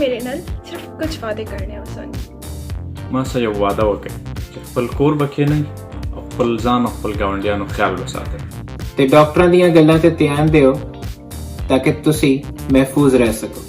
میرے نل صرف کچھ وعدے کرنے آسان ما سه یو وعده وکړئ چې خپل کور به کښېنئ او خپل ځان او خپل ګاونډیانو خیال وساتئ ਤੇ ਡਾਕਟਰਾਂ ਦੀਆਂ ਗੱਲਾਂ ਤੇ ਧਿਆਨ ਦਿਓ ਤਾਂ ਕਿ ਤੁਸੀਂ محفوظ رہ سکو.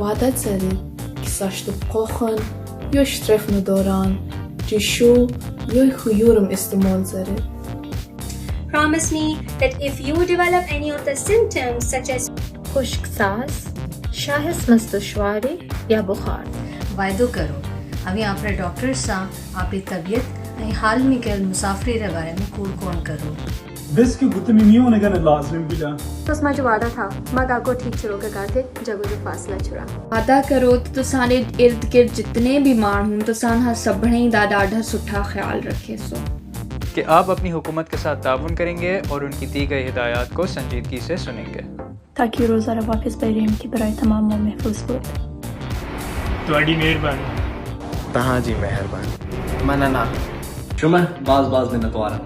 وعدت زدید که ساشت پاخن یا شترفن دارن جشو یا خیورم استعمال زده. Promise me that if you develop any of the symptoms such as خشک ساز، شاہس مستشواری یا بخار وعدو کرو ہمیں اپنے ڈاکٹر سے اپنی طبیعت حال میں کل مسافری کے بارے میں کول کون کرو بس کی گتمی میونه گنا لازم بلا تو اس میں جو وعدہ تھا میں آپ کو ٹھیک چھوڑ کے کہا تھے جب وہ فاصلہ چھڑا وعدہ کرو تو سارے ارد گرد جتنے بھی ماڑ ہوں تو سانہا سبھنے دا ڈاڈھا سٹھا خیال رکھے سو کہ آپ اپنی حکومت کے ساتھ تعاون کریں گے اور ان کی دی گئی ہدایات کو سنجیدگی سے سنیں گے تاکہ روزانہ واپس بیریم کی برائے تمام محفوظ ہو. تواڈی مہربانی. تہاں جی مہربانی. مننا شما باز دن توارا